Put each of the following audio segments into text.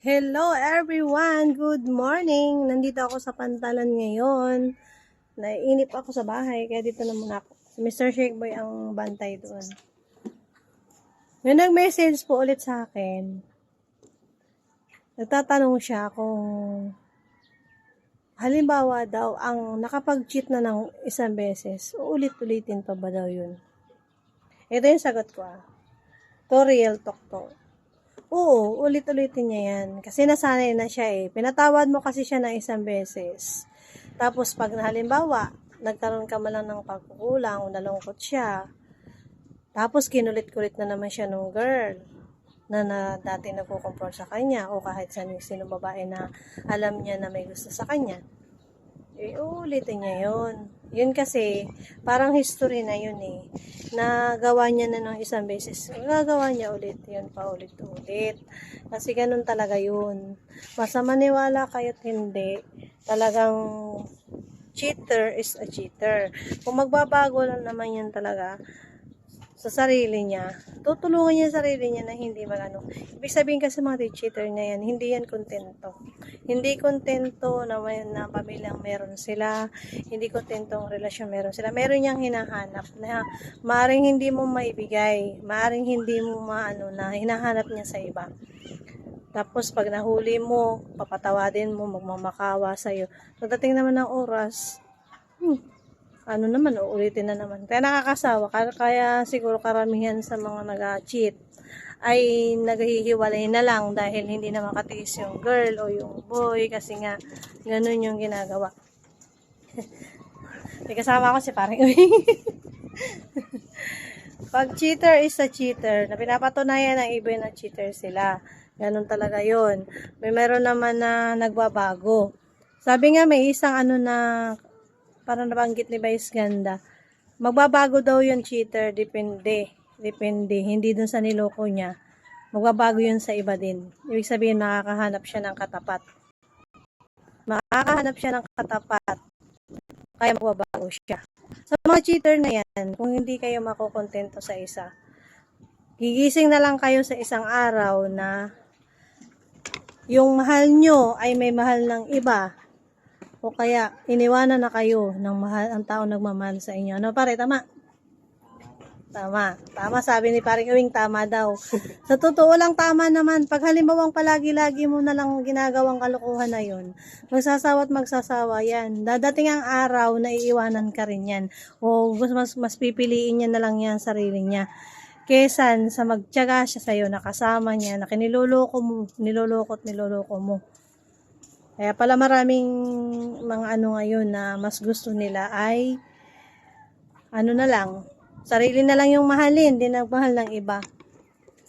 Hello everyone! Good morning! Nandito ako sa Pantalan ngayon. Naiinip ako sa bahay, kaya dito na muna ako. Si Mr. Shake Boy ang bantay doon. May nag-message po ulit sa akin. Nagtatanong siya kung halimbawa daw ang nakapag-cheat na ng isang beses, ulit-ulitin pa ba daw yun? Ito yung sagot ko To real talk to. Oo, ulit-ulitin niya yan. Kasi nasanay na siya eh. Pinatawad mo kasi siya ng isang beses. Tapos pag halimbawa, nagkaroon ka man lang ng pagkukulang o nalungkot siya, tapos kinulit-kulit na naman siya nung girl na dati nagko-confront sa kanya o kahit sino babae na alam niya na may gusto sa kanya. Uulitin niya yun. Yun kasi, parang history na yun eh. Nagawa niya na ng isang beses. Gagawa niya ulit yun pa ulit-ulit. Kasi ganun talaga yun. Basta maniwala kayo't hindi. Talagang cheater is a cheater. Kung magbabago lang naman yan talaga sa sarili niya, tutulungan niya sa sarili niya na hindi magano. Ibig sabihin kasi mga cheater na yan, hindi yan kontento. Hindi kontento na pamilyang meron sila, hindi kontento ang relasyon meron sila. Meron niyang hinahanap na maaring hindi mo maibigay, maaring hindi mo maano na hinahanap niya sa iba. Tapos pag nahuli mo, papatawadin mo, magmamakawa sa'yo. Pagdating naman ng oras, ano naman, uulitin na naman. Kaya nakakasawa. Kaya siguro karamihan sa mga nag-cheat ay naghihiwalay na lang dahil hindi na makatiis yung girl o yung boy kasi nga ganun yung ginagawa. May kasama ko si paring Pag cheater is a cheater, na pinapatunayan ng iba na cheater sila. Ganun talaga yun. Meron naman na nagbabago. Sabi nga may isang na parang nabanggit ni Vice Ganda, magbabago daw yung cheater, depende, hindi dun sa niloko niya, magbabago yun sa iba din. Ibig sabihin, makakahanap siya ng katapat, kaya magbabago siya. Sa mga cheater na yan, kung hindi kayo makukontento sa isa, gigising na lang kayo sa isang araw na yung mahal nyo ay may mahal ng iba, o kaya iniwanan na kayo ng mahal ang tao nagmamahal sa inyo. Ano pare, tama? Tama, sabi ni paring Uwing, tama daw. Sa totoo lang, tama naman. Pag halimbawang palagi-lagi mo na lang ginagawang kalokohan na yun, magsasawa at magsasawa yan. Dadating ang araw na iiwanan ka rin yan. O mas pipiliin niya na lang yan sarili niya. Kesan sa magtiyaga siya sa'yo, nakasama niya, na niloloko mo. Kaya pala maraming mga ngayon na mas gusto nila ay na lang, sarili na lang yung mahalin, hindi nagmahal ng iba.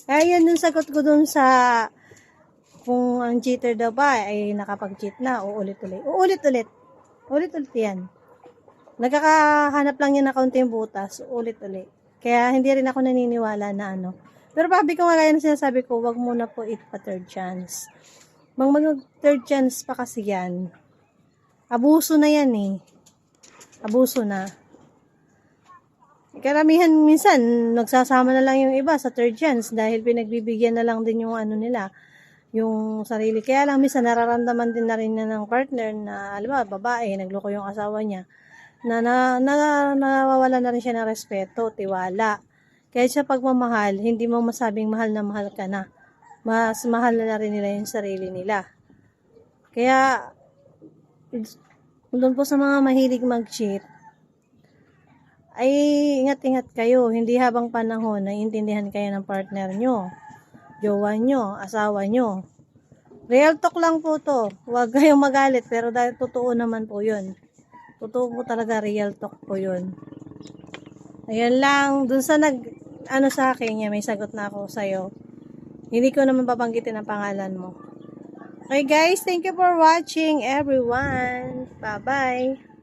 Kaya yan yung sagot ko dun sa kung ang cheater daw ba ay nakapag-cheat na o ulit-ulit yan. Nagkakahanap lang yan na kaunting butas, ulit-ulit. Kaya hindi rin ako naniniwala na Pero pabi ko nga gaya na sinasabi ko, wag muna po pa third chance. Mag-third chance pa kasi yan. Abuso na yan eh. Abuso na. Karamihan minsan, nagsasama na lang yung iba sa third chance dahil pinagbibigyan na lang din yung nila, yung sarili. Kaya lang minsan nararamdaman din na rin ng partner na, alam mo, babae, nagloko yung asawa niya, na nawawala na rin siya ng respeto, tiwala. Kaya sa pagmamahal, hindi mo masabing mahal na mahal ka na. Mas mahal na rin nila yung sarili nila. Kaya, doon po sa mga mahilig mag-cheat, ay ingat-ingat kayo. Hindi habang panahon na intindihan kayo ng partner nyo, jowa nyo, asawa nyo. Real talk lang po to. Huwag kayong magalit, pero dahil totoo naman po yun. Totoo po talaga, real talk po yun. Ayun lang, dun sa sa akin, may sagot na ako sa'yo. Hindi ko naman babanggitin ang pangalan mo. Okay guys, thank you for watching everyone. Bye-bye.